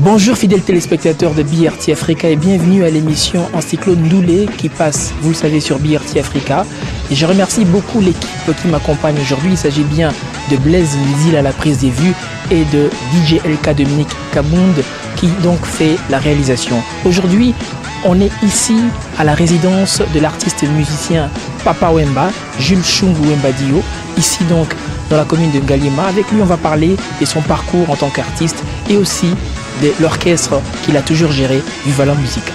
Bonjour fidèles téléspectateurs de BRT Africa et bienvenue à l'émission Encyclone Ndoulé qui passe, vous le savez, sur BRT Africa. Et je remercie beaucoup l'équipe qui m'accompagne aujourd'hui. Il s'agit bien de Blaise Nzil à la prise des vues et de DJ LK Dominique Kabound qui donc fait la réalisation. Aujourd'hui, on est ici à la résidence de l'artiste musicien Papa Wemba, Jules Chungu Wemba Dio, ici donc dans la commune de Galima. Avec lui, on va parler de son parcours en tant qu'artiste et aussi de l'orchestre qu'il a toujours géré, Vivalan Musica.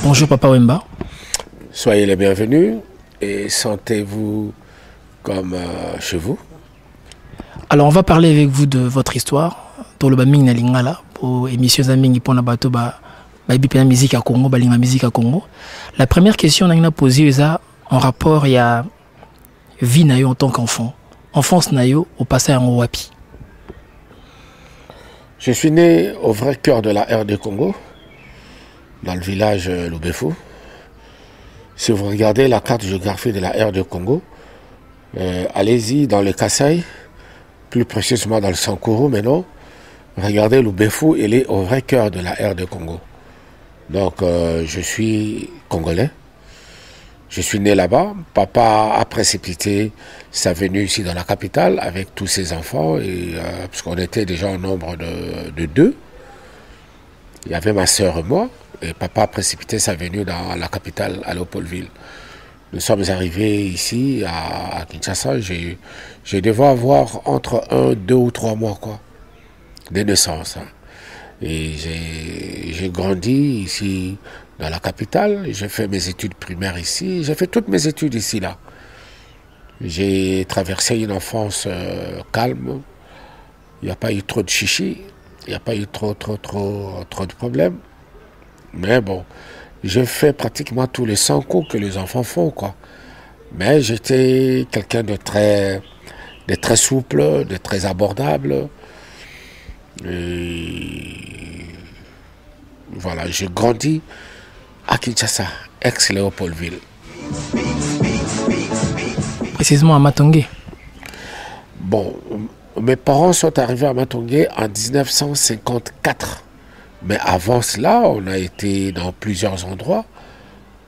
Bonjour Papa Wemba. Soyez les bienvenus et sentez-vous comme chez vous. Alors on va parler avec vous de votre histoire. Toloba ming na lingala pour émission zamingi pona bato ba bipena musique à Congo, balinga musique à Congo. La première question on a posée est en rapport il y a vie na yo en tant qu'enfant. Enfance na yo au passé en wapi. Je suis né au vrai cœur de la RD Congo, dans le village Loubefou. Si vous regardez la carte géographique de la RD Congo, allez-y dans le Kasaï, plus précisément dans le Sankuru, mais non, regardez Loubefou, il est au vrai cœur de la RD Congo. Donc je suis congolais, je suis né là-bas. Papa a précipité sa venue ici dans la capitale avec tous ses enfants, et, parce qu'on était déjà au nombre de deux. Il y avait ma sœur et moi, Et papa a précipité sa venue dans la capitale, à Léopoldville. Nous sommes arrivés ici, à Kinshasa. Je devais avoir entre 1, 2 ou 3 mois, quoi, de naissance. Hein. Et j'ai grandi ici, dans la capitale. J'ai fait mes études primaires ici. J'ai fait toutes mes études ici, là. J'ai traversé une enfance calme. Il n'y a pas eu trop de chichi. Il n'y a pas eu trop de problèmes. Mais bon, j'ai fait pratiquement tous les 100 coups que les enfants font, quoi. Mais j'étais quelqu'un de très souple, de très abordable. Et voilà, j'ai grandi à Kinshasa, ex-Léopoldville. Précisément à Matongé. Bon, mes parents sont arrivés à Matongé en 1954. Mais avant cela, on a été dans plusieurs endroits.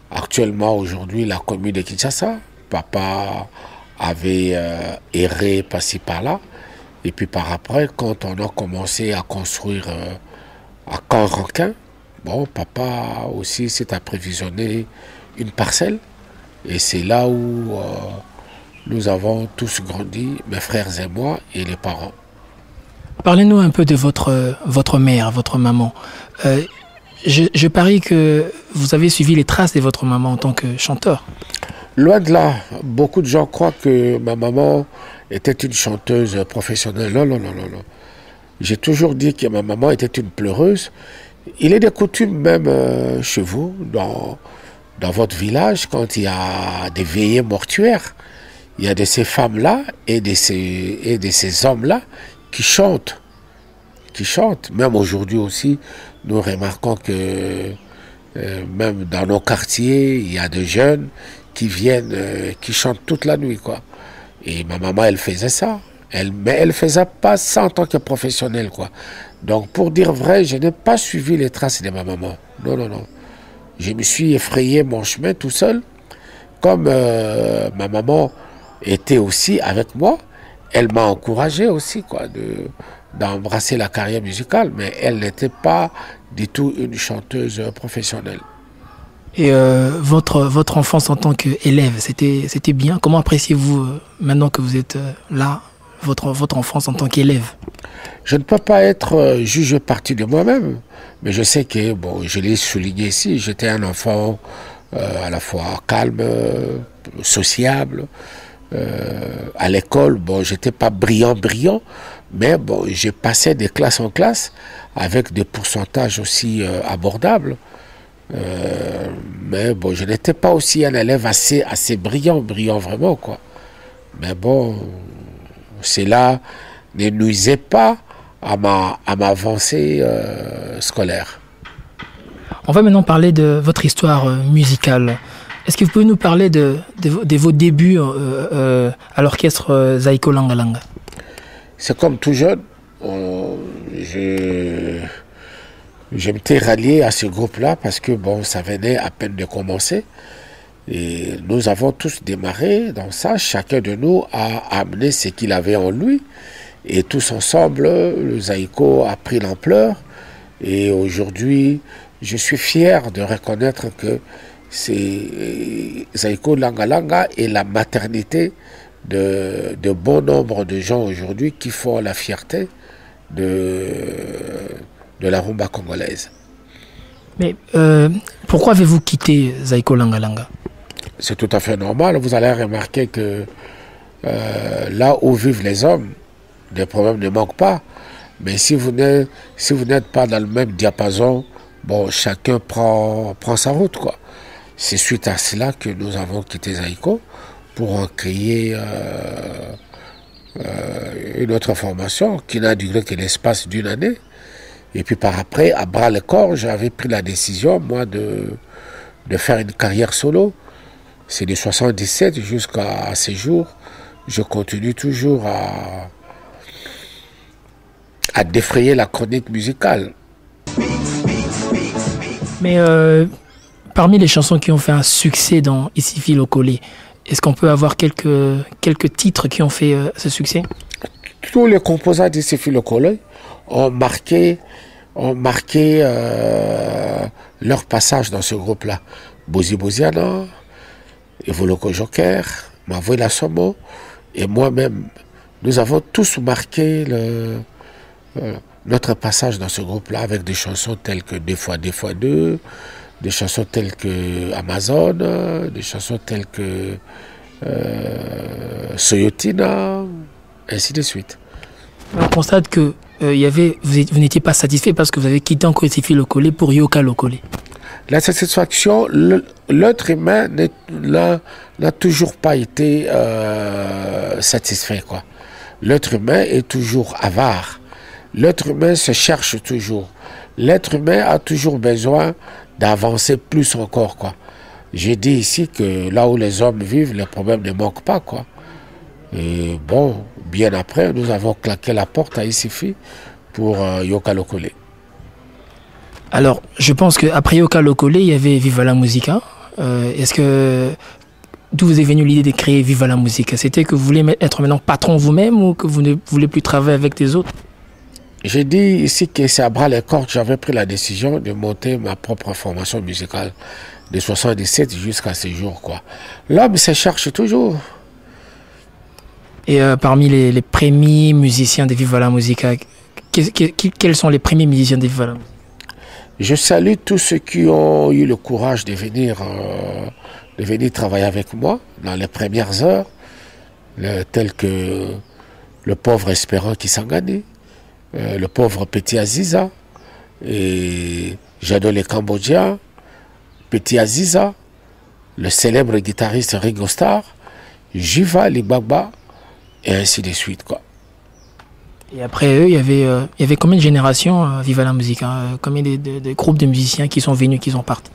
Actuellement, aujourd'hui, la commune de Kinshasa. Papa avait erré par-ci par-là. Et puis par après, quand on a commencé à construire à Caen-Rankin, bon, papa aussi s'est apprévisionné une parcelle. Et c'est là où nous avons tous grandi, mes frères et moi, et les parents. Parlez-nous un peu de votre mère, votre maman. Je parie que vous avez suivi les traces de votre maman en tant que chanteur. Loin de là, beaucoup de gens croient que ma maman était une chanteuse professionnelle. Non, non, non, non, non. J'ai toujours dit que ma maman était une pleureuse. Il est de coutume même chez vous, dans votre village, quand il y a des veillées mortuaires, il y a de ces femmes-là et de ces hommes-là qui chantent. Même aujourd'hui aussi, nous remarquons que même dans nos quartiers, il y a des jeunes qui viennent, qui chantent toute la nuit, quoi. Et ma maman, elle faisait ça. Mais elle ne faisait pas ça en tant que professionnelle, quoi. Donc, pour dire vrai, je n'ai pas suivi les traces de ma maman. Non, non, non. Je me suis effrayé mon chemin tout seul. Comme ma maman était aussi avec moi, elle m'a encouragé aussi, quoi, d'embrasser la carrière musicale. Mais elle n'était pas du tout une chanteuse professionnelle. Et votre enfance en tant qu'élève, c'était bien. Comment appréciez-vous, maintenant que vous êtes là, votre enfance en tant qu'élève? Je ne peux pas être juge parti de moi-même, mais je sais que, bon, je l'ai souligné ici, j'étais un enfant à la fois calme, sociable. À l'école, bon, j'étais pas brillant, mais bon, j'ai passé de classe en classe avec des pourcentages aussi abordables. Mais bon, je n'étais pas aussi un élève assez brillant vraiment, quoi. Mais bon, cela ne nuisait pas à ma avancée scolaire. On va maintenant parler de votre histoire musicale. Est-ce que vous pouvez nous parler de vos débuts à l'orchestre Zaiko Langa Langa? C'est comme tout jeune, je m'étais rallié à ce groupe-là parce que bon, ça venait à peine de commencer. Et nous avons tous démarré dans ça. Chacun de nous a amené ce qu'il avait en lui. Et tous ensemble, le Zaiko a pris l'ampleur. Et aujourd'hui, je suis fier de reconnaître que c'est Zaiko Langa Langa et la maternité de bon nombre de gens aujourd'hui qui font la fierté de la rumba congolaise. Mais pourquoi avez-vous quitté Zaiko Langa Langa? C'est tout à fait normal. Vous allez remarquer que là où vivent les hommes, des problèmes ne manquent pas. Mais si vous n'êtes pas dans le même diapason, bon, chacun prend sa route, quoi. C'est suite à cela que nous avons quitté Zaiko pour en créer une autre formation qui n'a duré que l'espace d'une année. Et puis par après, à bras le corps, j'avais pris la décision, moi, de faire une carrière solo. C'est de 77 jusqu'à ces jours. Je continue toujours à défrayer la chronique musicale. Mais parmi les chansons qui ont fait un succès dans Isifi Lokole, est-ce qu'on peut avoir quelques titres qui ont fait ce succès? Tous les composants d'Isifi Lokole ont marqué leur passage dans ce groupe-là. Bozi Boziana, Evoloko Joker, Mavoila Somo et moi-même, nous avons tous marqué notre passage dans ce groupe-là avec des chansons telles que 2x2, des chansons telles que Amazon, des chansons telles que Soyotina, ainsi de suite. On constate que vous n'étiez pas satisfait parce que vous avez quitté encore Sifi Lokole pour Yoka Lokole. La satisfaction, l'être humain n'a toujours pas été satisfait, quoi. L'être humain est toujours avare. L'être humain se cherche toujours. L'être humain a toujours besoin d'avancer plus encore, quoi. J'ai dit ici que là où les hommes vivent, les problèmes ne manquent pas, quoi. Et bon, bien après, nous avons claqué la porte à Isifi pour Yoka Lokole. Alors, je pense qu'après Yoka Lokole, il y avait Viva la Musica. Est-ce que d'où vous est venue l'idée de créer Viva la Musica? C'était que vous voulez être maintenant patron vous-même ou que vous ne voulez plus travailler avec des autres? J'ai dit ici que c'est à bras les cordes, j'avais pris la décision de monter ma propre formation musicale de 77 jusqu'à ce jour, quoi. L'homme se cherche toujours. Et parmi les premiers musiciens de Viva la Musica, quels sont les premiers musiciens de Viva la Musica? Je salue tous ceux qui ont eu le courage de venir travailler avec moi dans les premières heures, tels que le pauvre Espérant qui Sangani, le pauvre Petit Aziza, et Jado le Cambodgien, Petit Aziza, le célèbre guitariste Ringo Starr, Jiva Libaba, et ainsi de suite, quoi. Et après eux, il y avait combien de générations Viva la Musica, combien de groupes de musiciens qui sont venus, qui sont partis?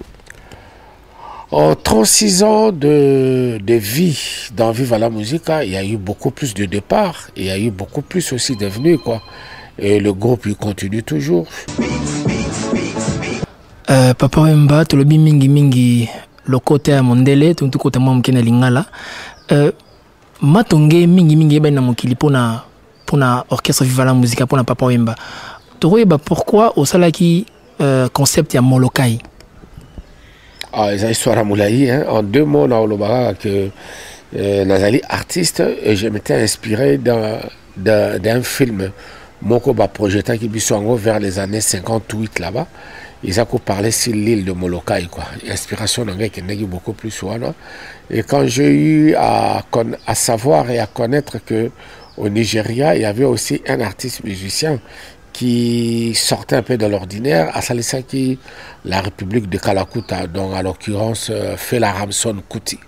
En 36 ans de vie dans Viva la Musica, il y a eu beaucoup plus de départs, il y a eu beaucoup plus aussi de venus, quoi. Et le groupe, il continue toujours. Papa Wemba, tolobi mingi lokote ya mondele, tuntu kota mwa mkena lingala. Matonge mingi eba na mokili pona orchestre Viva la Musica pona Papa Wemba. Toroyeba pourquoi au salaki concept ya Molokai? Ah, les histoires à Moulaï, hein. En 2 mots, dans le que Nazali artiste, et je m'étais inspiré d'un film Moko ba projeté qui bisongo vers les années 58 là-bas. Ils ont parlé sur l'île de Molokai, quoi. Inspiration d'anglais qui n'est beaucoup plus souvent. Et quand j'ai eu à savoir et à connaître que au Nigeria, il y avait aussi un artiste musicien qui sortait un peu de l'ordinaire, à Salisaki, la République de Kalakuta, donc à l'occurrence Fela Ramson Kuti.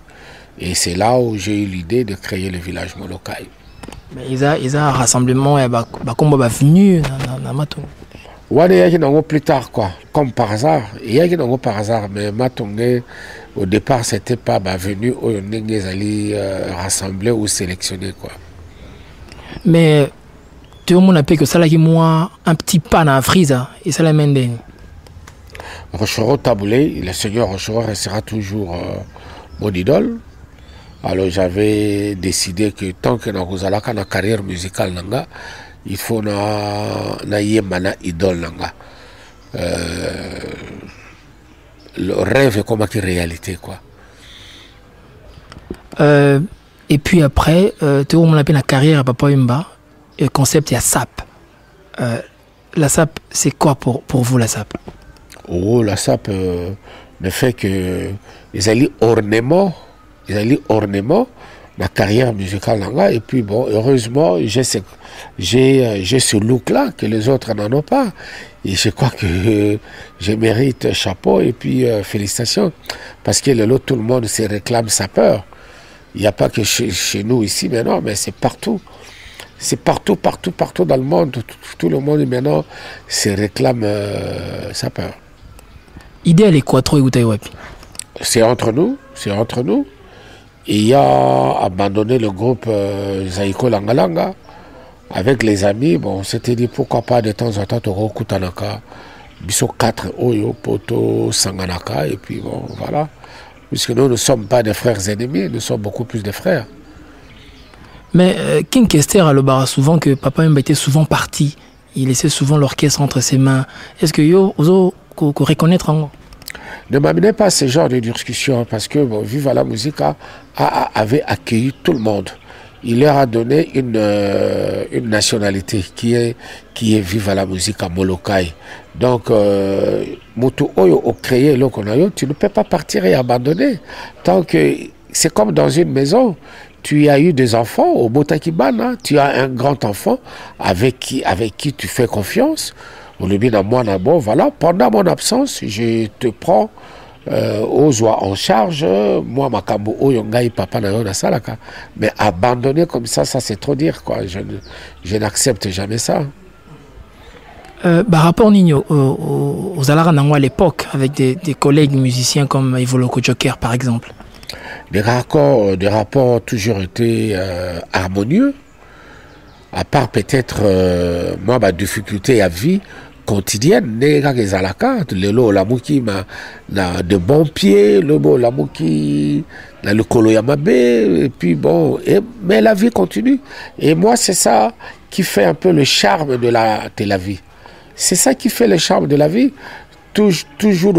Et c'est là où j'ai eu l'idée de créer le village Molokai. Mais ils ont un rassemblement, comme venu dans Matongé. Ouais, il y a qui n'ont plus tard, quoi, comme par hasard. Il y a qui n'ont par hasard, mais Matongé, au départ, c'était pas venu où ils allaient rassembler ou sélectionner, quoi. Mais tout le monde a que ça là qui moi un petit pas dans la frise et ça la mène. Rochero Taboulé, le seigneur Rochero restera toujours mon idole. Alors j'avais décidé que tant que nous allons faire une carrière musicale, il faut na yemana idole nanga. Le rêve est comme une réalité, quoi. Et puis après, tout le monde a fait la carrière à Papa Wemba. Le concept, il y a SAP. La SAP, c'est quoi pour vous, la SAP? Oh, la SAP, le fait que ils allaient ornement la carrière musicale. Et puis bon, heureusement, j'ai ce look-là que les autres n'en ont pas. Et je crois que je mérite chapeau et puis félicitations. Parce que tout le monde se réclame sapeur. Il n'y a pas que chez nous ici maintenant, mais c'est partout. C'est partout dans le monde. Tout le monde maintenant se réclame sapeur. Idéal est quoi trop wapi? C'est entre nous. Et il y a abandonné le groupe Zaiko Langalanga avec les amis. Bon, on s'était dit pourquoi pas de temps en temps Toro Kutanaka, Biso 4 Oyo, Poto, Sanganaka, et puis bon, voilà. Puisque nous ne sommes pas des frères ennemis, nous sommes beaucoup plus des frères. Mais King Kester a le bar souvent que Papa Wemba était souvent parti. Il laissait souvent l'orchestre entre ses mains. Est-ce que vous reconnaître en Ne m'amenez pas à ce genre de discussion parce que bon, Viva la Musica avait accueilli tout le monde. Il leur a donné une nationalité qui est Viva la Musica Molokai. Donc, Motu Oyo a créé le Konayo, tu ne peux pas partir et abandonner. Tant que c'est comme dans une maison. Tu as eu des enfants au Botakibana, tu as un grand enfant avec qui tu fais confiance. Voilà, pendant mon absence, je te prends en charge. Moi, Makambo, Oyongai, Papa Nayo Salaka. Mais abandonner comme ça c'est trop dire, quoi. Je n'accepte jamais ça. Rapport Nino aux Alaranango à l'époque, avec des collègues musiciens comme Ivoloko Joker, par exemple. Les rapports ont toujours été harmonieux, à part peut-être moi ma difficulté à vie quotidienne, de bons pieds, le Koloyamabe, et puis bon, mais la vie continue. Et moi, c'est ça qui fait un peu le charme de la vie. C'est ça qui fait le charme de la vie. Toujours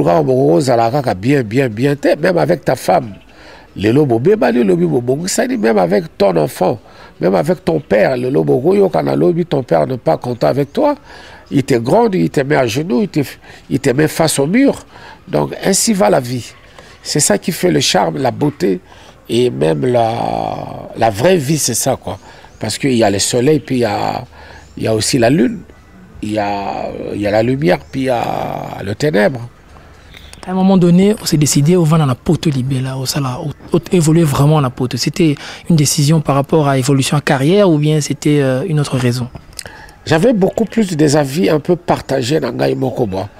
bien, même avec ta femme. Même avec ton enfant, même avec ton père, ton père n'est pas content avec toi, il te gronde, il te met à genoux, il te met face au mur. Donc ainsi va la vie. C'est ça qui fait le charme, la beauté et même la vraie vie, c'est ça, quoi. Parce qu'il y a le soleil, puis il y a aussi la lune, il y a la lumière, puis il y a le ténèbre. À un moment donné, on s'est décidé au vendre la poto libé là, évoluer vraiment la poto. C'était une décision par rapport à évolution à carrière ou bien c'était une autre raison? J'avais beaucoup plus des avis un peu partagés dans Ngaï Mokoba.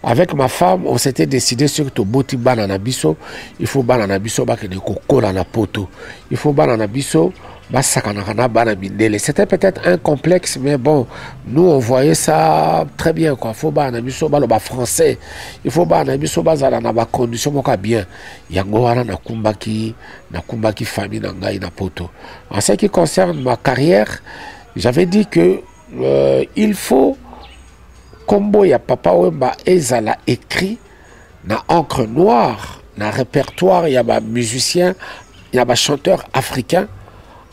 Avec ma femme, on s'était décidé surtout boti bananabiso, il faut bananabiso bakene koko dans la poto. Il faut bananabiso basakanakana banabindele. C'était peut-être un complexe, mais bon, nous on voyait ça très bien, quoi. Il faut bananabiso baloba français. Il faut bananabiso bazala na ba condition moka bien. Yango wana na kumbaki famille na ngai na poto. En ce qui concerne ma carrière, j'avais dit que il faut Kombo ya Papa Wemba ezala écrit na encre noire, na répertoire, ya ba musicien, ya ba chanteur africain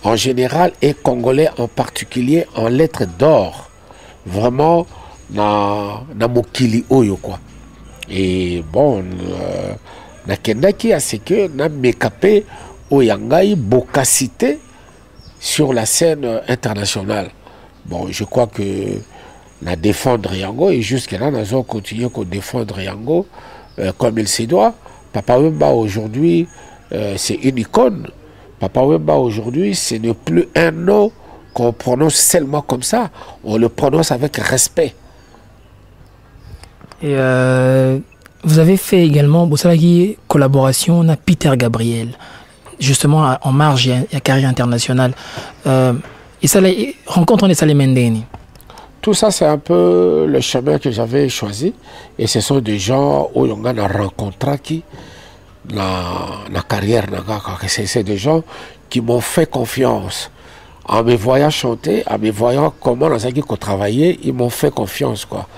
en général et congolais en particulier en lettres d'or. Vraiment na mokili oyo, quoi. Et bon, na kendaki à ce que na mekapé oyangai bokacité sur la scène internationale. Bon, je crois que la défendre Yango et jusqu'à là, nous allons continuer à défendre Yango comme il se doit. Papa Wemba aujourd'hui, c'est une icône. Papa Wemba aujourd'hui, ce n'est plus un nom qu'on prononce seulement comme ça. On le prononce avec respect. Et vous avez fait également, vous savez, collaboration avec Peter Gabriel, justement en marge de la carrière internationale. Et ça, rencontre les Salemendeni. Tout ça, c'est un peu le chemin que j'avais choisi. Et ce sont des gens où on a rencontré qui, la carrière, c'est des gens qui m'ont fait confiance. En me voyant chanter, en me voyant comment on a travaillé, ils m'ont fait confiance, quoi.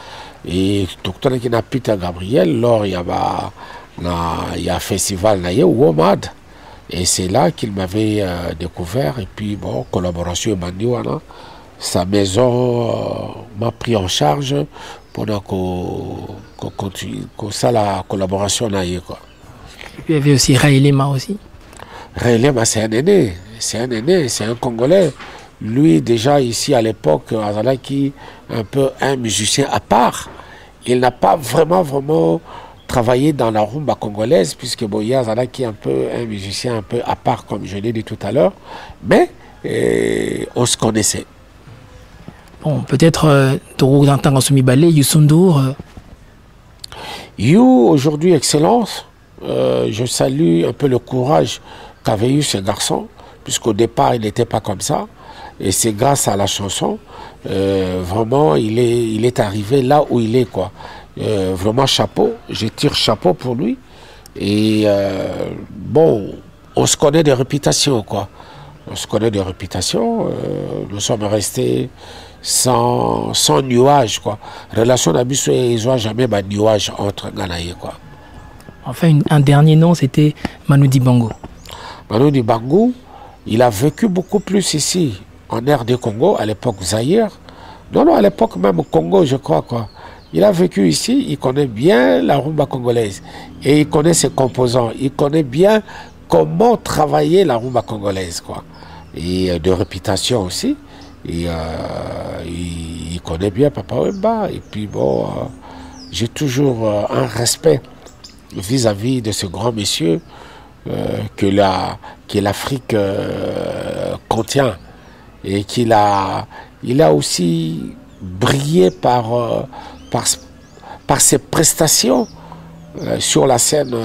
Et tout le temps, il y a Peter Gabriel, lors il y a un festival, il y a Womad. Et c'est là qu'il m'avait découvert. Et puis, bon, collaboration Bandiwana. Sa maison m'a pris en charge pendant qu'on continue, qu'on ça la collaboration là, quoi. Et puis il y avait aussi Raïlema aussi. Raïlema, c'est un Congolais. Lui déjà ici à l'époque, Azalaki, un peu un musicien à part. Il n'a pas vraiment travaillé dans la rumba congolaise puisque Boya Azalaki un peu un musicien un peu à part comme je l'ai dit tout à l'heure, mais on se connaissait. Bon, peut-être Toro d'Antan Sumi Balé, Youssoundour. You, aujourd'hui, excellence. Je salue un peu le courage qu'avait eu ce garçon, puisqu'au départ, il n'était pas comme ça. Et c'est grâce à la chanson, vraiment, il est arrivé là où il est, quoi. Vraiment, chapeau. Je tire chapeau pour lui. Et bon, on se connaît de réputation, quoi. On se connaît de réputation. Nous sommes restés sans nuage, quoi. Relation d'abus, ils n'ont jamais de nuage entre Ganaï, quoi. Enfin, un dernier nom, c'était Manu Dibango. Manu Dibango, il a vécu beaucoup plus ici, en RD Congo, à l'époque Zaïre. Non, à l'époque même au Congo, je crois, quoi. Il a vécu ici, il connaît bien la rumba congolaise. Et il connaît ses composants. Il connaît bien comment travailler la rumba congolaise, quoi. Et de réputation aussi. Et il connaît bien Papa Wemba. Et puis bon, j'ai toujours un respect vis-à-vis de ce grand monsieur que l'Afrique contient. Et il a aussi brillé par ses prestations sur la scène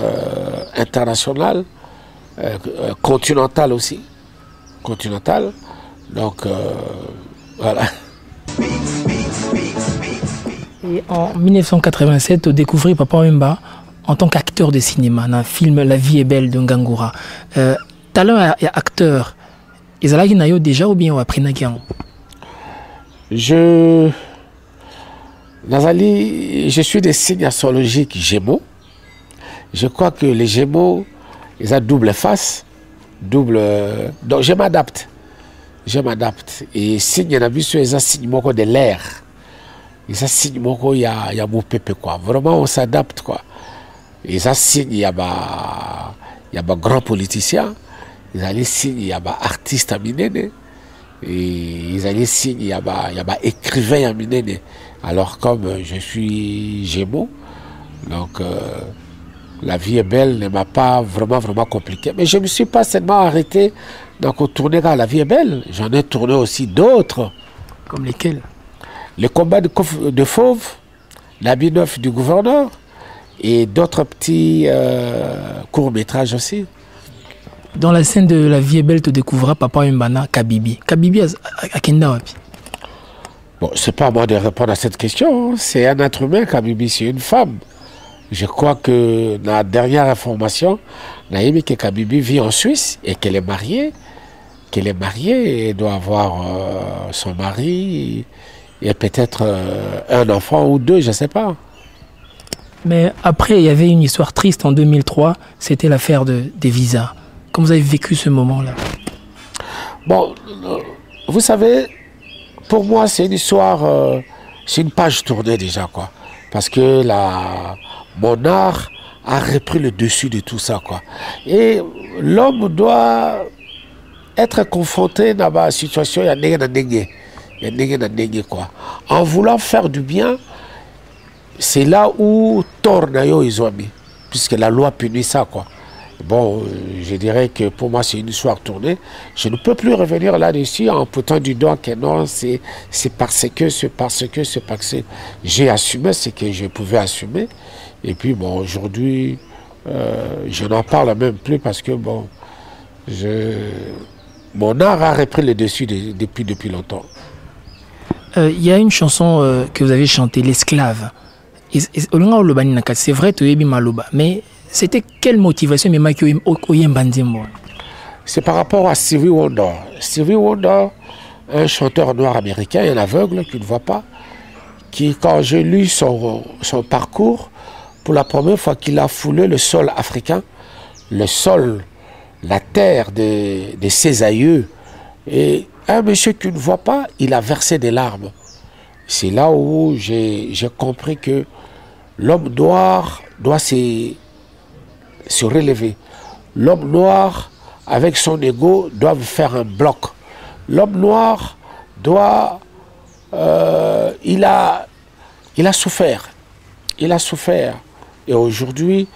internationale, continentale aussi. Continentale. Donc, voilà. Et en 1987, vous découvrez Papa Wemba en tant qu'acteur de cinéma dans le film La vie est belle de Ngangura. Talent et acteur, ils allaient déjà ou bien après Nagian? Je suis des signes astrologiques Gémeaux. Je crois que les Gémeaux, ils ont double face, donc je m'adapte. Et signe n'abus ils ont signe moko de l'air. Ils ont signe moko il y a mon pépé quoi. Vraiment on s'adapte quoi. Ils ont signe il y a grand politicien. Ils ont signe il y a artiste à minene. Et ils ont signe il y a écrivain à minene. Alors comme je suis Gémeaux, donc la vie est belle ne m'a pas vraiment compliqué. Mais je ne me suis pas seulement arrêté donc tourner à La vie est belle. J'en ai tourné aussi d'autres. Comme lesquels? Le combat de Fauve, l'habit neuf du gouverneur et d'autres petits courts-métrages aussi. Dans la scène de La vie est belle, tu découvras Papa Wemba Kabibi. Kabibi à Kenda wapi? Bon, c'est pas à moi de répondre à cette question. C'est un être humain, Kabibi, c'est une femme. Je crois que dans la dernière information, Naïmi que Kabibi vit en Suisse et qu'elle est mariée. Et doit avoir son mari et peut-être un enfant ou deux, je ne sais pas. Mais après, il y avait une histoire triste en 2003, c'était l'affaire des visas. Comment vous avez vécu ce moment-là? Bon, vous savez, pour moi, c'est une histoire, c'est une page tournée déjà, quoi. Parce que mon art a repris le dessus de tout ça, quoi. Et l'homme doit être confronté dans la situation, quoi. En voulant faire du bien, c'est là où tort ils ont mis, puisque la loi punit ça, quoi. Bon, je dirais que pour moi, c'est une histoire tournée. Je ne peux plus revenir là-dessus en pointant du doigt que non, c'est parce que j'ai assumé ce que je pouvais assumer. Et puis, bon, aujourd'hui, je n'en parle même plus parce que, bon, mon art a repris le dessus depuis longtemps. Il y a une chanson que vous avez chantée, L'Esclave. C'est vrai, tu es maloba, mais c'était quelle motivation? C'est par rapport à Stevie Wonder. Stevie Wonder, un chanteur noir américain, un aveugle qui ne voit pas, qui, quand j'ai lu son parcours, pour la première fois qu'il a foulé le sol africain, le sol, la terre de ses aïeux, et un monsieur qui ne voit pas, il a versé des larmes. C'est là où j'ai compris que l'homme noir doit se relever. L'homme noir, avec son ego, doit faire un bloc. L'homme noir doit... il a souffert. Il a souffert. Et aujourd'hui,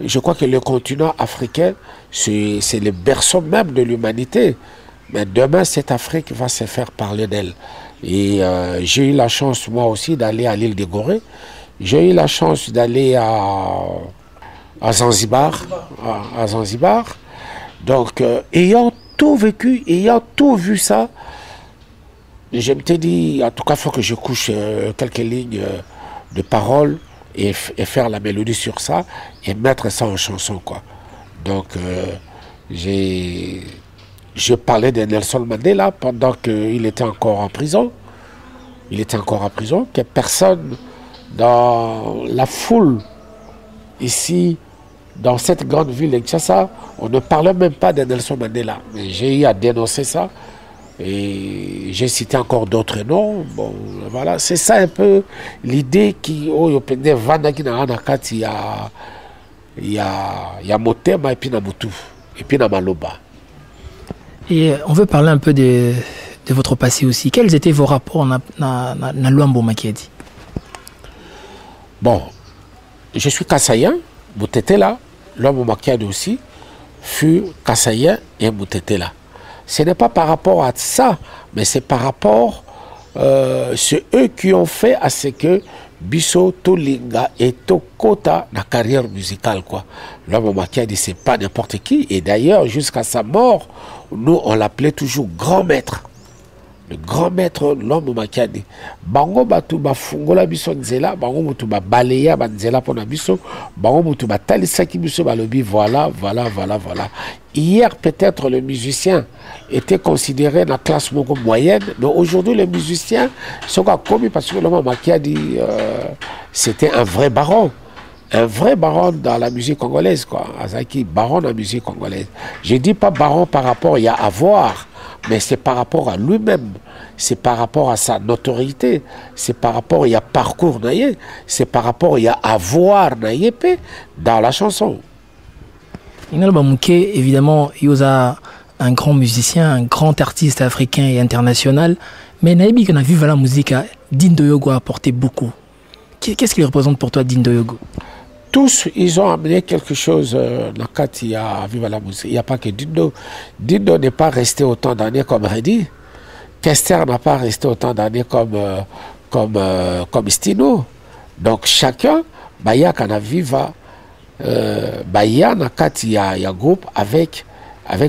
je crois que le continent africain, c'est le berceau même de l'humanité. Mais demain, cette Afrique va se faire parler d'elle. Et j'ai eu la chance, moi aussi, d'aller à l'île de Gorée. J'ai eu la chance d'aller à Zanzibar. À Zanzibar. Donc, ayant tout vécu, ayant tout vu ça, je me suis dit, en tout cas, il faut que je couche quelques lignes de paroles et faire la mélodie sur ça et mettre ça en chanson, quoi. Donc, je parlais de Nelson Mandela pendant qu'il était encore en prison. Il était encore en prison, que personne dans la foule ici dans cette grande ville de Kinshasa, on ne parlait même pas de Nelson Mandela. Mais j'ai eu à dénoncer ça. Et j'ai cité encore d'autres noms. Bon, voilà, c'est ça un peu l'idée qui il y a Motema et puis Namutu et puis Namaloba. Et on veut parler un peu de votre passé aussi. Quels étaient vos rapports na Luambo Makiadi? Bon, je suis Kassaïen, Moutetela, Luambo Makiadi aussi fut Kassaïen et Moutetela. Ce n'est pas par rapport à ça, mais c'est par rapport, c'est eux qui ont fait à ce que Bisso, Tolinga et Tokota, la carrière musicale, quoi. L'homme Makiadi, c'est pas n'importe qui. Et d'ailleurs, jusqu'à sa mort, nous, on l'appelait toujours grand maître. Le grand maître, l'homme Makiadi. Bango batuba fungola biso nzela, bango mutuba baleya banzela pona biso, bango mutuba talisaki biso balobi, voilà. Hier, peut-être, le musicien était considéré dans la classe moyenne, mais aujourd'hui, les musiciens sont commis parce que l'homme Makiadi, c'était un vrai baron. Un vrai baron dans la musique congolaise, quoi. Azaki, baron dans la musique congolaise. Je ne dis pas baron par rapport à avoir, mais c'est par rapport à lui-même. C'est par rapport à sa notoriété. C'est par rapport à parcours, c'est par rapport à avoir dans la chanson. Inalba Mouké, évidemment, il y a un grand musicien, un grand artiste africain et international, mais Naïbi, qu'on a vu la musique, Dindo Yogo a apporté beaucoup. Qu'est-ce qu'il représente pour toi, Dindo Yogo? Tous, ils ont amené quelque chose dans quand il y a Viva la musique. Il n'y a pas que Dindo. Dindo n'est pas resté autant d'années comme Reddy. Kester n'a pas resté autant d'années comme Stino. Donc chacun, Baya Kana Viva, Baya Nakati y a groupe avec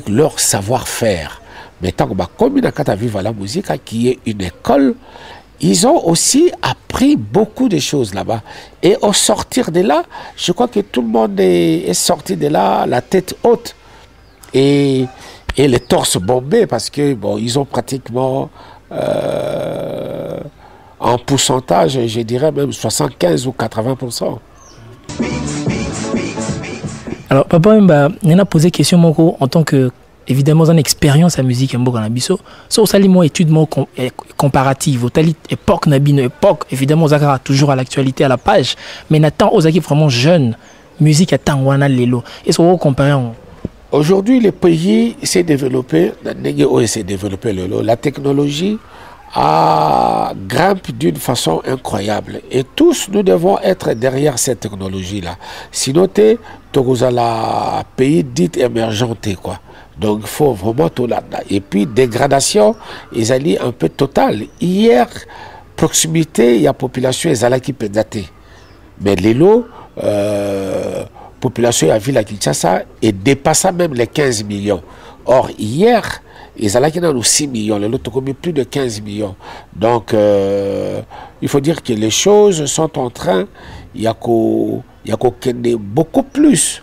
leur savoir-faire. Mais tant que comme Nakata Viva la musique, qui est une école, ils ont aussi appris beaucoup de choses là-bas. Et au sortir de là, je crois que tout le monde est sorti de là, la tête haute et les torses bombés, parce que bon, ils ont pratiquement en pourcentage, je dirais même 75 ou 80%. Alors, papa, on a posé question en tant que évidemment une expérience à musique en Boganabiso, so ça limon étude comparative, au tali époque nabino époque évidemment Zakara toujours à l'actualité à la page, mais n'attend aux équipes vraiment jeunes musique à Tangwana lelo et so comparer. Aujourd'hui le pays s'est développé, la technologie grimpe d'une façon incroyable et tous nous devons être derrière cette technologie là. Sinon t'es la pays dit émergenté quoi. Donc il faut vraiment tout là-dedans. Et puis dégradation, ils allaient un peu totale. Hier, proximité, il y a population, ils allaient qui pédater. Mais les lots, population à ville à Kinshasa et dépassant même les 15 millions. Or, hier, ils allaient qui dans 6 millions. Les lots ont commis plus de 15 millions. Donc, il faut dire que les choses sont en train, il y a beaucoup plus.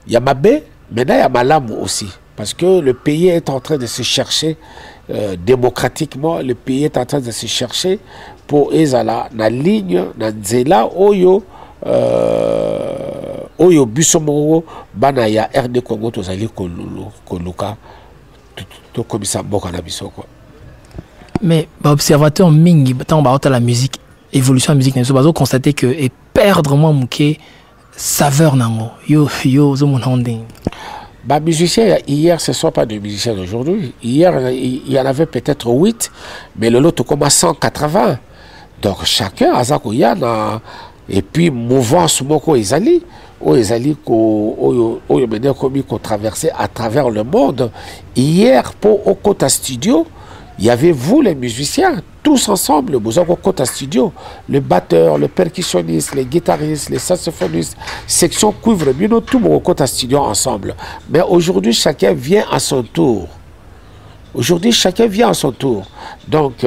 Il y a Mabé. Maintenant, il y a Malam aussi, parce que le pays est en train de se chercher démocratiquement, le pays est en train de se chercher pour ezala na ligne, na nzela, oyo bisomoro, bana ya RD Congo, tozali koluka, to komisa mboka na biso quoi. Mais observateur mingi, tant ba la musique, évolution de la musique, nous avons constaté que et perdre moins mouké saveur nango yo zo mon handing. Bah musiciens hier ce ne sont pas des musiciens d'aujourd'hui. Hier il y en avait peut-être 8, mais le lot comme à 180. Donc chacun a zako yana et puis mouvance moko ezali ko mener comme qu'on traversait à travers le monde. Hier pour au Kota Studio, il y avait vous les musiciens tous ensemble, vous avez Kota Studio, le batteur, le percussionniste, les guitaristes, les saxophonistes, section cuivre, bien tout mon Kota Studio ensemble. Mais aujourd'hui, chacun vient à son tour. Aujourd'hui, chacun vient à son tour. Donc,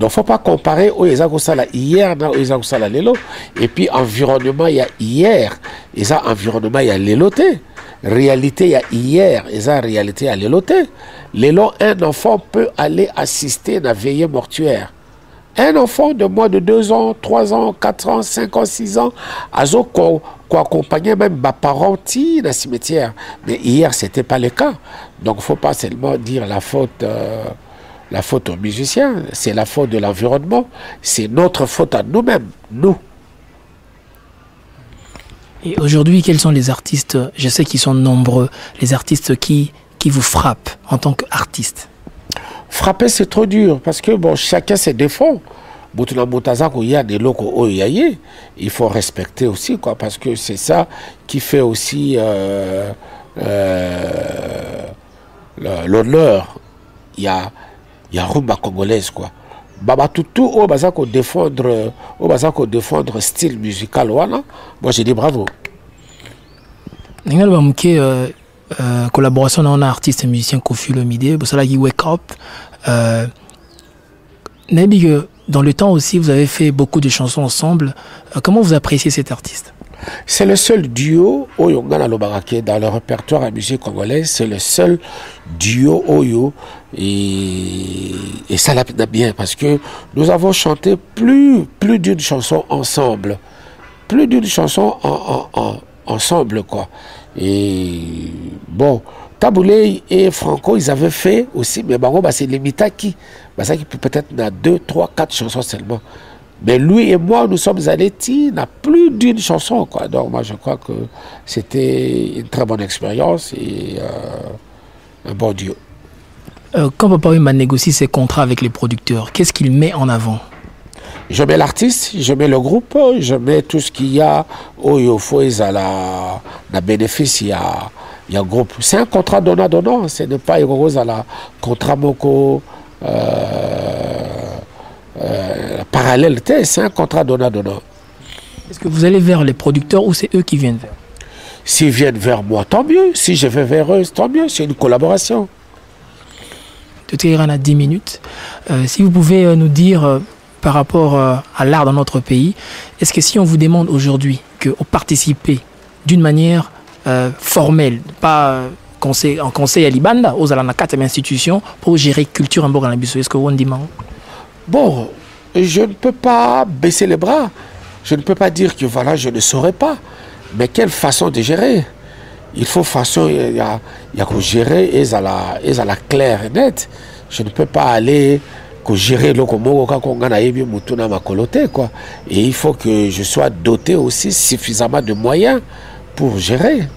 faut pas comparer au Ezagosala hier, au Ezagosala lelo. Et puis, environnement, il y a hier. Et ça, environnement, il y a l'éloté. Réalité, il y a hier. Et ça, réalité, il y a l'éloté. L'élo, un enfant peut aller assister à la veillée mortuaire. Un enfant de moins de 2 ans, 3 ans, 4 ans, 5 ans, 6 ans, azo ko accompagner même mes parents dans le cimetière. Mais hier, ce n'était pas le cas. Donc, il ne faut pas seulement dire la faute aux musiciens, c'est la faute de l'environnement, c'est notre faute à nous-mêmes, nous. Et aujourd'hui, quels sont les artistes, je sais qu'ils sont nombreux, les artistes qui vous frappent en tant qu'artiste? Frapper, c'est trop dur, parce que bon, chacun ses défauts. Il faut respecter aussi, quoi, parce que c'est ça qui fait aussi l'honneur. Il y a rumba congolaise, quoi. Baba tout au bazako défendre style musical voilà. Moi j'ai dit bravo. Collaboration dans un artiste et musicien Koffi Olomide, pour cela qui Wake Up. Dans le temps aussi, vous avez fait beaucoup de chansons ensemble. Comment vous appréciez cet artiste? C'est le seul duo Oyongana Lobarake dans le répertoire à musique congolaise. C'est le seul duo Oyo et ça l'a bien parce que nous avons chanté plus d'une chanson ensemble, plus d'une chanson ensemble quoi. Et bon, Taboulé et Franco, ils avaient fait aussi, mais bon, c'est les Mitaki. Ça qui peut-être n'a 2, 3, 4 chansons seulement. Mais lui et moi, nous sommes allés, n'a plus d'une chanson, quoi. Donc moi, je crois que c'était une très bonne expérience et un bon duo. Quand Papa Wemba négocie ses contrats avec les producteurs, qu'est-ce qu'il met en avant? Je mets l'artiste, je mets le groupe, je mets tout ce qu'il y a au Foïs à la bénéfice, il y a un groupe. C'est un contrat donnant-donnant, ce n'est pas rose à la contrat Moko parallèle, c'est un contrat donnant-donnant. Est-ce que vous allez vers les producteurs ou c'est eux qui viennent vers vous? S'ils viennent vers moi, tant mieux. Si je vais vers eux, tant mieux. C'est une collaboration. Tout est à 10 minutes. Si vous pouvez nous dire par rapport à l'art dans notre pays, est-ce que si on vous demande aujourd'hui que vous participez d'une manière formelle, pas en conseil à l'Ibanda, aux Alanakata institutions, pour gérer culture en Bourg-en-Bissau, est-ce que vous en dites? Bon, je ne peux pas baisser les bras. Je ne peux pas dire que voilà, je ne saurais pas. Mais quelle façon de gérer? Il faut façon, il y a que gérer et à la claire et nette. Je ne peux pas aller que gérer le quoi. Et il faut que je sois doté aussi suffisamment de moyens pour gérer.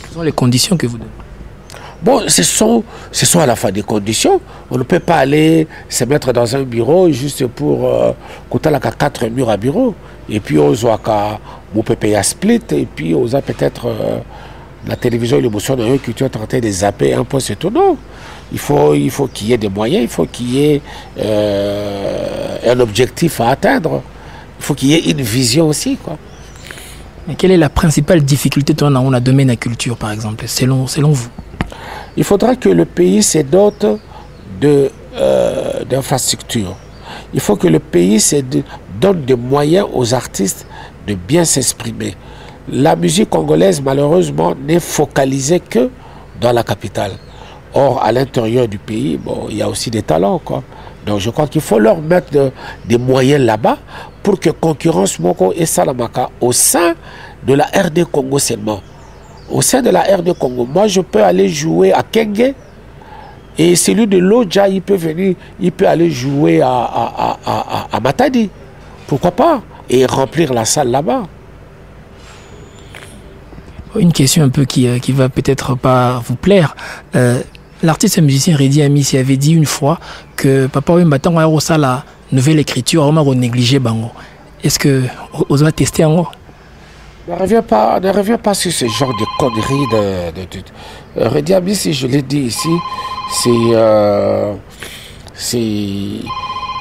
Quelles sont les conditions que vous donnez? Bon, ce sont à la fois des conditions. On ne peut pas aller se mettre dans un bureau juste pour coûter 4 murs à bureau. Et puis on a payer à split. Et puis on a peut-être la télévision et l'émotion dans que tu es en train de zapper un peu, c'est tout. Non. Il faut qu'il y ait des moyens, il faut qu'il y ait un objectif à atteindre. Il faut qu'il y ait une vision aussi, quoi. Mais quelle est la principale difficulté dans le domaine de la culture, par exemple, selon vous? Il faudra que le pays se dote d'infrastructures. Il faut que le pays donne des moyens aux artistes de bien s'exprimer. La musique congolaise, malheureusement, n'est focalisée que dans la capitale. Or, à l'intérieur du pays, bon, il y a aussi des talents, quoi. Donc, je crois qu'il faut leur mettre des moyens là-bas pour que concurrence Moko et Salamaka au sein de la RD Congo seulement. Au sein de la RD Congo, moi je peux aller jouer à Kenge et celui de Lodja, il peut venir, il peut aller jouer à Matadi. Pourquoi pas? Et remplir la salle là-bas. Une question un peu qui va peut-être pas vous plaire. L'artiste et musicien Redi Amissi avait dit une fois que Papa Wemba Tango a reçu la nouvelle écriture, on a négligé Bango. Est-ce que vous avez testé en haut? Ne reviens pas sur ce genre de conneries Redi Amissi, je l'ai dit ici,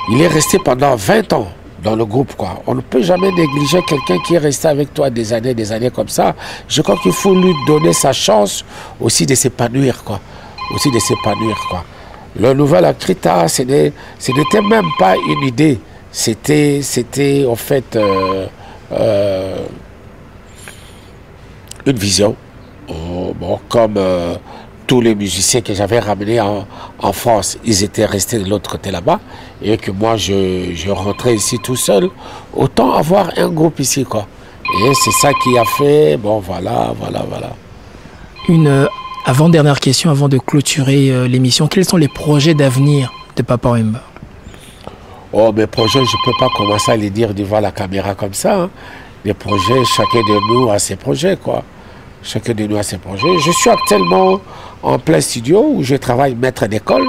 il est resté pendant 20 ans dans le groupe, quoi. On ne peut jamais négliger quelqu'un qui est resté avec toi des années comme ça. Je crois qu'il faut lui donner sa chance aussi de s'épanouir, quoi. Le nouvel Akrita, ce n'était même pas une idée. C'était en fait une vision. Bon, comme tous les musiciens que j'avais ramenés en France, ils étaient restés de l'autre côté là-bas, et que moi, je rentrais ici tout seul. Autant avoir un groupe ici, quoi. Et c'est ça qui a fait, bon, voilà. Une avant-dernière question, avant de clôturer l'émission. Quels sont les projets d'avenir de Papa Wemba? Oh, mes projets, je ne peux pas commencer à les dire devant la caméra comme ça. Hein. Les projets, chacun de nous a ses projets, quoi. Chacun de nous a ses projets. Je suis actuellement en plein studio où je travaille maître d'école.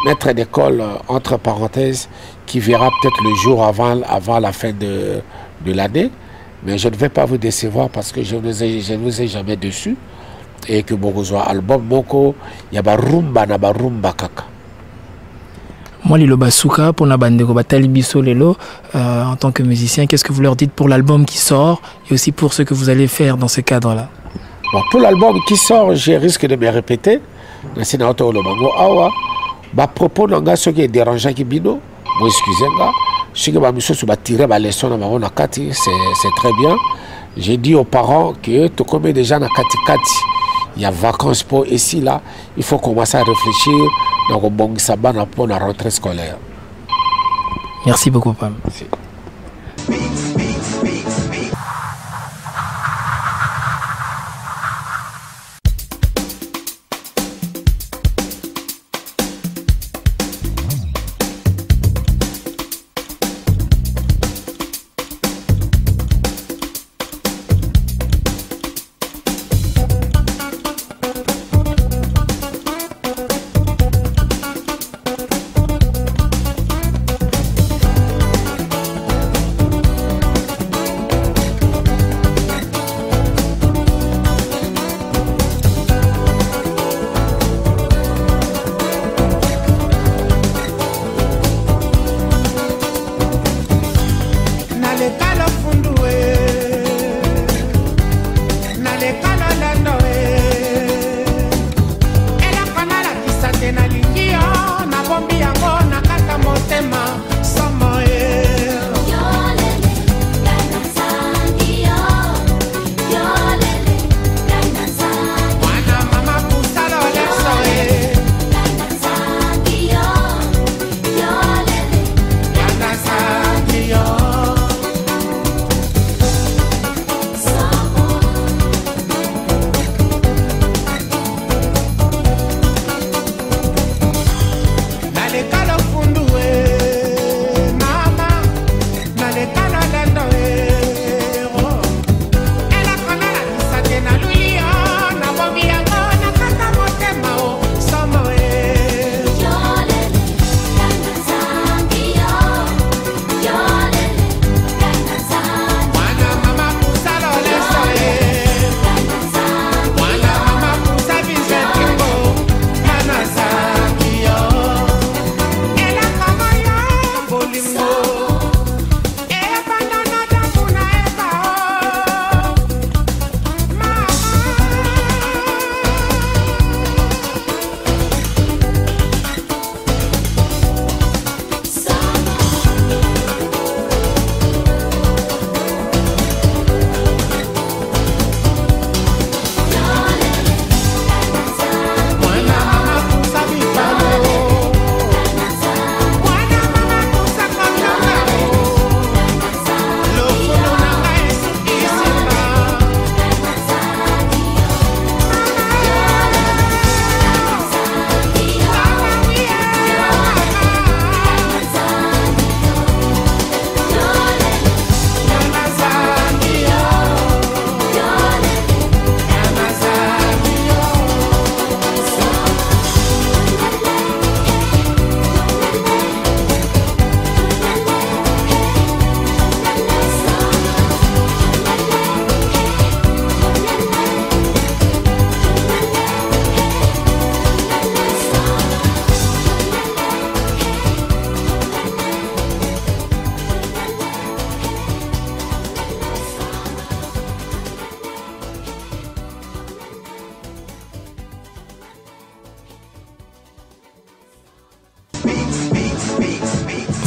Maître d'école, entre parenthèses, qui verra peut-être le jour avant la fin de l'année. Mais je ne vais pas vous décevoir parce que je ne vous ai jamais dessus. Et que mon album, Moko, il y a rumba na rumba kaka. Moi, Lilo Basuka, pour la bande de Batali Bisso Lelo, en tant que musicien, qu'est-ce que vous leur dites pour l'album qui sort et aussi pour ce que vous allez faire dans ce cadre-là? Bon, pour l'album qui sort, je risque de me répéter. C'est à propos de ce qui est dérangeant qui bino, vous excusez-moi, ce qui va tirer ma leçon dans ma kati, c'est très bien. J'ai dit aux parents que tout comme des gens à kati kati, il y a vacances pour ici là, il faut commencer à réfléchir donc au bon sabbat pour la rentrée scolaire. Merci beaucoup, Pam. Merci.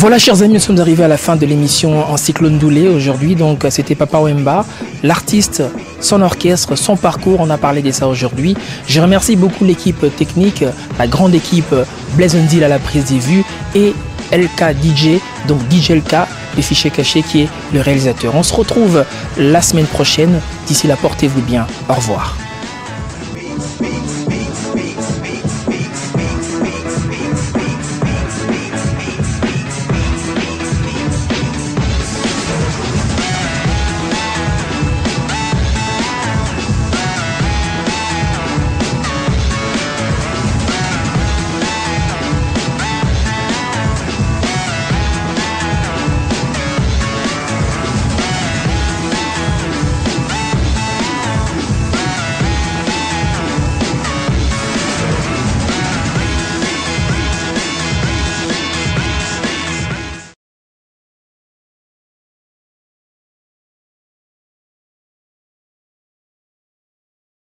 Voilà, chers amis, nous sommes arrivés à la fin de l'émission Encyclone Doulé aujourd'hui. Donc, c'était Papa Wemba, l'artiste, son orchestre, son parcours. On a parlé de ça aujourd'hui. Je remercie beaucoup l'équipe technique, la grande équipe Blaise Ndil à la prise des vues et LK DJ, donc DJ LK, le fichier caché qui est le réalisateur. On se retrouve la semaine prochaine. D'ici là, portez-vous bien. Au revoir.